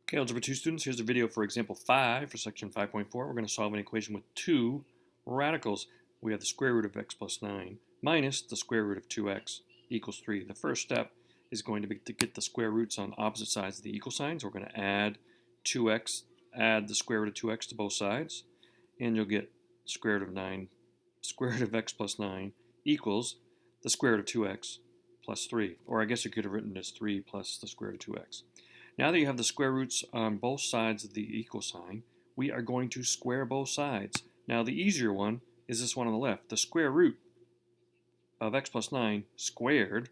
Okay, Algebra 2 students, here's a video for example 5 for section 5.4. We're going to solve an equation with two radicals. We have the square root of x plus 9 minus the square root of 2x equals 3. The first step is going to be to get the square roots on opposite sides of the equal signs. We're going to add 2x, add the square root of 2x to both sides, and you'll get square root of x plus 9 equals the square root of 2x plus 3. Or I guess you could have written it as 3 plus the square root of 2x. Now that you have the square roots on both sides of the equal sign, we are going to square both sides. Now the easier one is this one on the left. The square root of x plus 9 squared,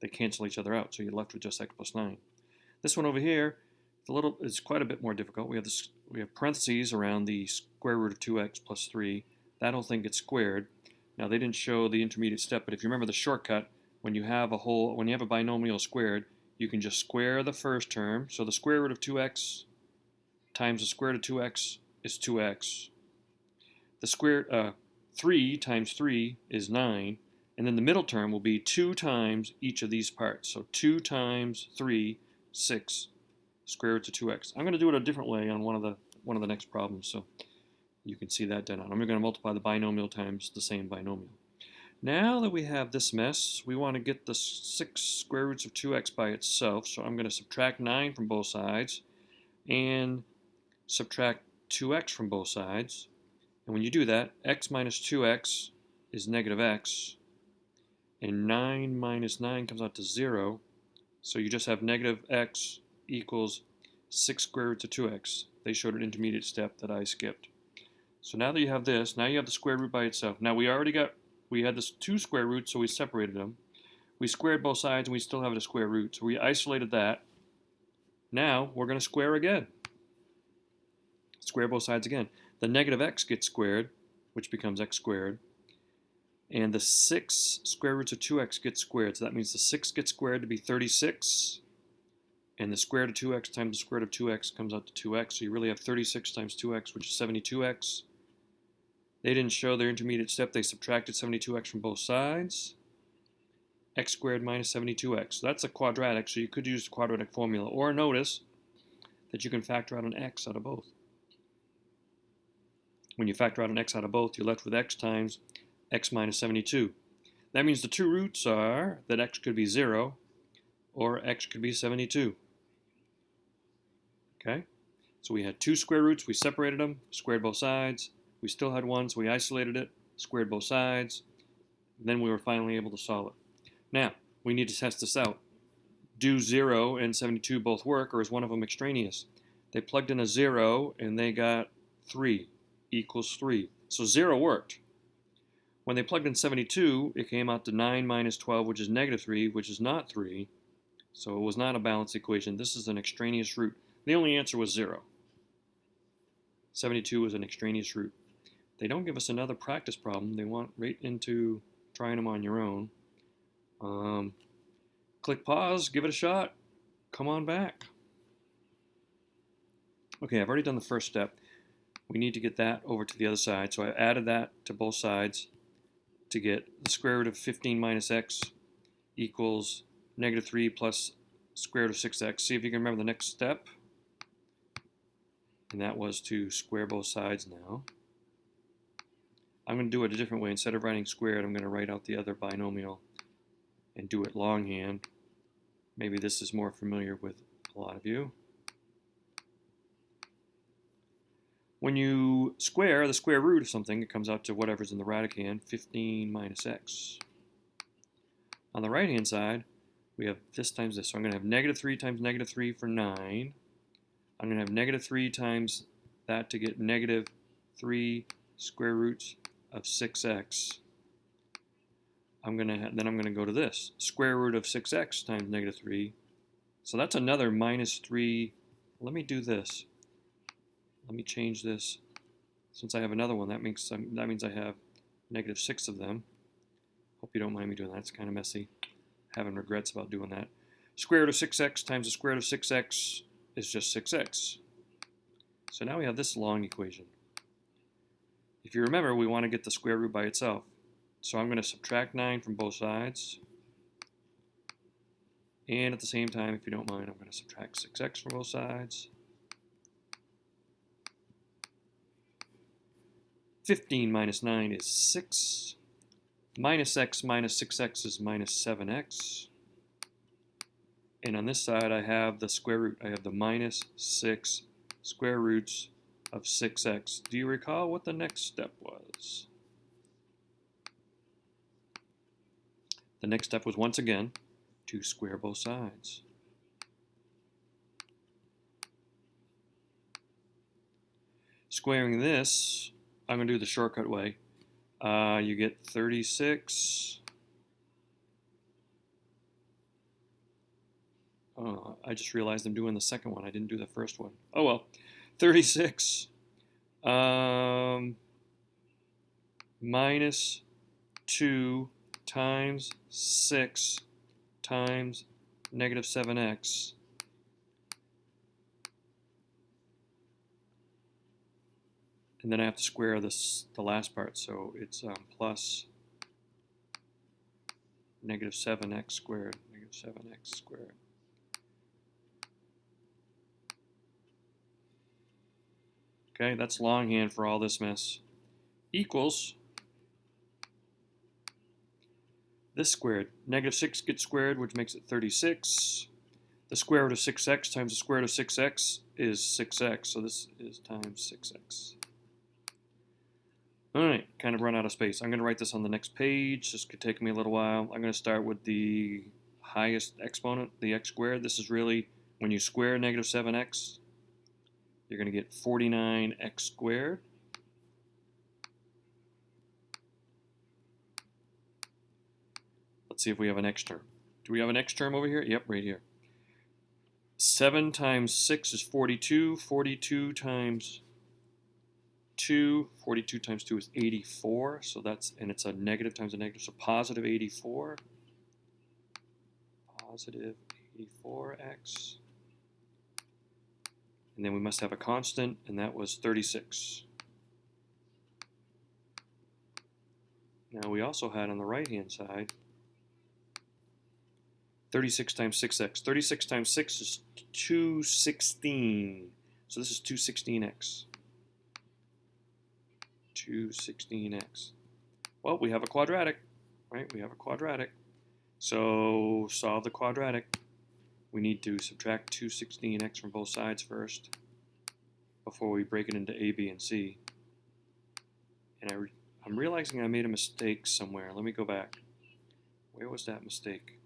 they cancel each other out, so you're left with just x plus 9. This one over here is quite a bit more difficult. We have parentheses around the square root of 2x plus 3. That whole thing gets squared. Now they didn't show the intermediate step, but if you remember the shortcut, when you have a binomial squared, you can just square the first term. So the square root of 2x times the square root of 2x is 2x. The 3 times 3 is 9. And then the middle term will be 2 times each of these parts. So 2 times 3, 6, square root of 2x. I'm going to do it a different way on one of the next problems, so you can see that done out. I'm going to multiply the binomial times the same binomial. Now that we have this mess, we want to get the 6 square roots of 2x by itself. So I'm going to subtract 9 from both sides and subtract 2x from both sides. And when you do that, x minus 2x is negative x. And 9 minus 9 comes out to 0. So you just have negative x equals 6 square roots of 2x. They showed an intermediate step that I skipped. So now that you have this, now you have the square root by itself. Now we had this 2 square roots, so we separated them. We squared both sides, and we still have a square root. So we isolated that. Now we're going to square again. Square both sides again. The negative x gets squared, which becomes x squared. And the 6 square roots of 2x gets squared. So that means the 6 gets squared to be 36. And the square root of 2x times the square root of 2x comes out to 2x. So you really have 36 times 2x, which is 72x. They didn't show their intermediate step. They subtracted 72x from both sides. X squared minus 72x. So that's a quadratic, so you could use the quadratic formula. Or notice that you can factor out an x out of both. When you factor out an x out of both, you're left with x times x minus 72. That means the two roots are that x could be 0 or x could be 72. Okay? So we had 2 square roots. We separated them, squared both sides. We still had 1, so we isolated it, squared both sides. Then we were finally able to solve it. Now, we need to test this out. Do 0 and 72 both work, or is one of them extraneous? They plugged in a 0, and they got 3 equals 3. So 0 worked. When they plugged in 72, it came out to 9 minus 12, which is negative 3, which is not 3. So it was not a balanced equation. This is an extraneous root. The only answer was 0. 72 was an extraneous root. They don't give us another practice problem. They want right into trying them on your own. Click pause, give it a shot, come on back. Okay, I've already done the first step. We need to get that over to the other side. So I added that to both sides to get the square root of 15 minus x equals negative 3 plus square root of 6x. See if you can remember the next step. And that was to square both sides now. I'm going to do it a different way. Instead of writing squared, I'm going to write out the other binomial and do it longhand. Maybe this is more familiar with a lot of you. When you square the square root of something, it comes out to whatever's in the radicand, 15 minus x. On the right-hand side, we have this times this. So I'm going to have negative 3 times negative 3 for 9. I'm going to have negative 3 times that to get negative 3 square roots of 6x. Then I'm going to go to this. Square root of 6x times negative 3. So that's another minus 3. Let me do this. Let me change this. Since I have another one, that means I have negative 6 of them. Hope you don't mind me doing that. It's kind of messy. Having regrets about doing that. Square root of 6x times the square root of 6x is just 6x. So now we have this long equation. If you remember, we want to get the square root by itself. So I'm going to subtract 9 from both sides And at the same time, if you don't mind, I'm going to subtract 6x from both sides. 15 minus 9 is 6. Minus x minus 6x is minus 7x. And on this side, I have the square root. I have the minus 6 square roots of 6x. Do you recall what the next step was? The next step was, once again, to square both sides. Squaring this, I'm going to do the shortcut way. You get 36. Oh, I just realized I'm doing the second one. I didn't do the first one. Oh well. 36 minus 2 times 6 times negative 7x. And then I have to square this, the last part, so it's plus negative 7x squared, negative 7x squared. Okay, that's longhand for all this mess. Equals this squared. Negative 6 gets squared, which makes it 36. The square root of 6x times the square root of 6x is 6x, so this is times 6x. All right, kind of run out of space. I'm going to write this on the next page. This could take me a little while. I'm going to start with the highest exponent, the x squared. This is really, when you square negative 7x, you're going to get 49x squared. Let's see if we have an x term. Do we have an x term over here? Yep, right here. 7 times 6 is 42. 42 times 2, 42 times 2 is 84, so that's, and it's a negative times a negative, so positive 84. Positive 84x. And then we must have a constant, and that was 36. Now we also had on the right-hand side 36 times 6x. 36 times 6 is 216. So this is 216x. 216x. Well, we have a quadratic, right? We have a quadratic. So solve the quadratic. We need to subtract 216x from both sides first before we break it into a, b, and c. And I'm realizing I made a mistake somewhere. Let me go back. Where was that mistake?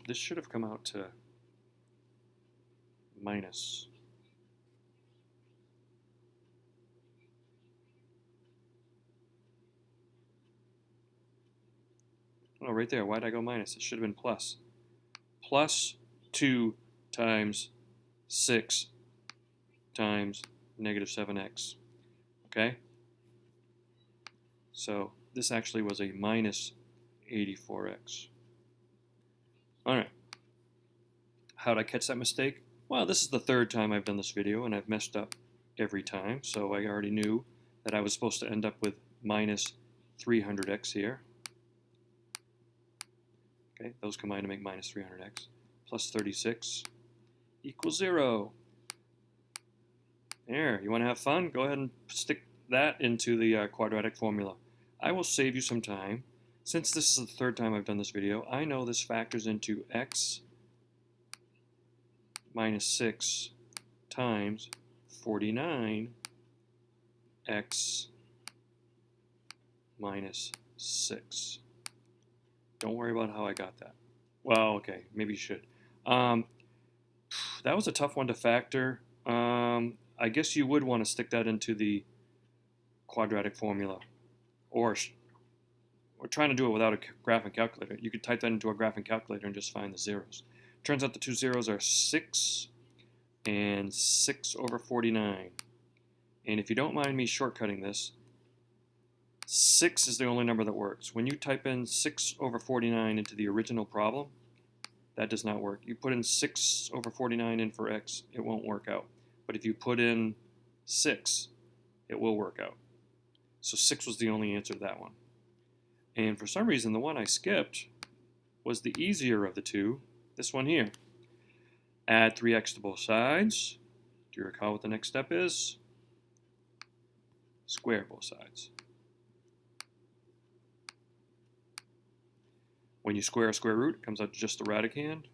This should have come out to minus. Oh, right there. Why did I go minus? It should have been plus. Plus 2 times 6 times negative 7x. Okay? So this actually was a minus 84x. All right. How did I catch that mistake? Well, this is the third time I've done this video, and I've messed up every time. So I already knew that I was supposed to end up with minus 300x here. Okay, those combine to make minus 300x plus 36 equals 0. There, you want to have fun? Go ahead and stick that into the quadratic formula. I will save you some time. Since this is the third time I've done this video, I know this factors into x minus 6 times 49x minus 6. Don't worry about how I got that. Well, okay, maybe you should. That was a tough one to factor. I guess you would want to stick that into the quadratic formula, or trying to do it without a graphing calculator. You could type that into a graphing calculator and just find the zeros. Turns out the two zeros are 6 and 6 over 49. And if you don't mind me shortcutting this, 6 is the only number that works. When you type in 6 over 49 into the original problem, that does not work. You put in 6 over 49 in for x, it won't work out. But if you put in 6, it will work out. So 6 was the only answer to that one. And for some reason, the one I skipped was the easier of the two, this one here. Add 3x to both sides. Do you recall what the next step is? Square both sides. When you square a square root, it comes out to just the radicand.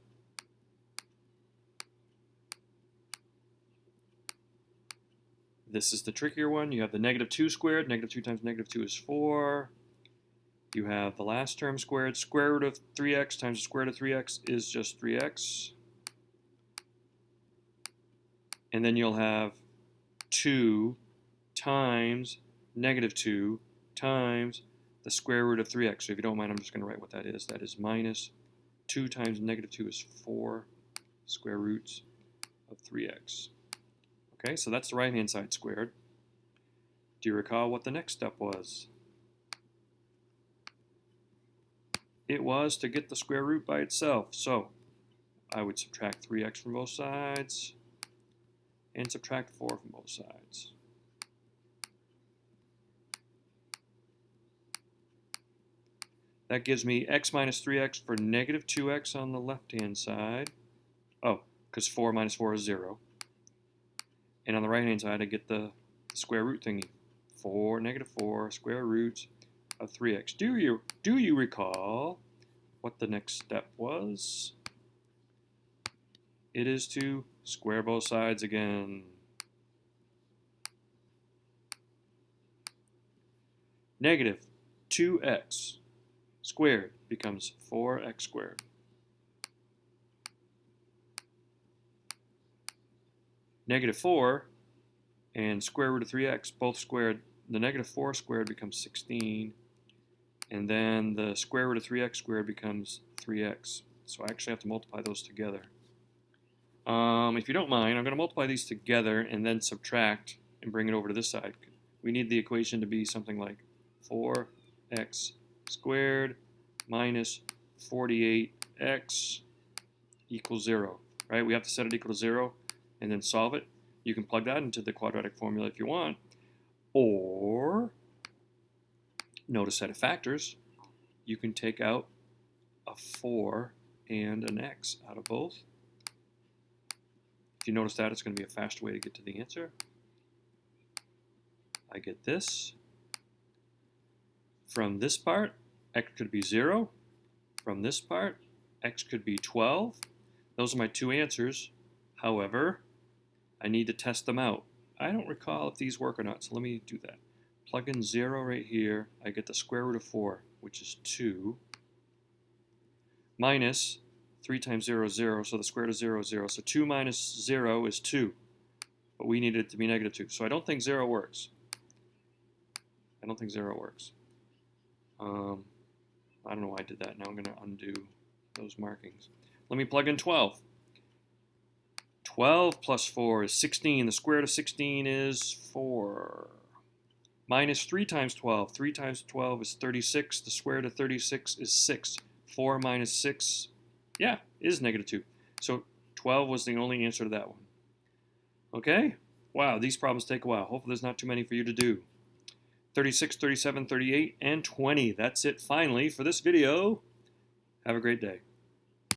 This is the trickier one. You have the -2 squared. -2 times -2 is 4. You have the last term squared. Square root of 3x times the square root of 3x is just 3x. And then you'll have 2 times -2 times the square root of 3x. So if you don't mind, I'm just going to write what that is. That is minus 2 times -2 is 4 square roots of 3x. Okay, so that's the right-hand side squared. Do you recall what the next step was? It was to get the square root by itself. So I would subtract 3x from both sides and subtract 4 from both sides. That gives me x minus 3x for -2x on the left-hand side. Oh, because 4 minus 4 is 0. And on the right-hand side, I get the square root thingy. -4 square roots of 3x. Do you recall what the next step was? It is to square both sides again. -2x squared becomes 4x squared. -4 and square root of 3x both squared. The -4 squared becomes 16, and then the square root of 3x squared becomes 3x. So I actually have to multiply those together. If you don't mind, I'm going to multiply these together and then subtract and bring it over to this side. We need the equation to be something like 4x squared minus 48x equals 0. Right? We have to set it equal to 0 and then solve it. You can plug that into the quadratic formula if you want. Or, note a set of factors. You can take out a 4 and an x out of both. If you notice that, it's going to be a faster way to get to the answer. I get this. From this part, x could be 0. From this part, x could be 12. Those are my two answers. However, I need to test them out. I don't recall if these work or not, so let me do that. Plug in 0 right here. I get the square root of 4, which is 2, minus 3 times 0 is 0, so the square root of 0 is 0. So 2 minus 0 is 2, but we need it to be -2. So I don't think 0 works. I don't think 0 works. I don't know why I did that. Now I'm going to undo those markings. Let me plug in 12. 12 plus 4 is 16. The square root of 16 is 4. Minus 3 times 12. 3 times 12 is 36. The square root of 36 is 6. 4 minus 6, yeah, is -2. So 12 was the only answer to that one. Okay? Wow, these problems take a while. Hopefully there's not too many for you to do. 36, 37, 38, and 20. That's it finally for this video. Have a great day.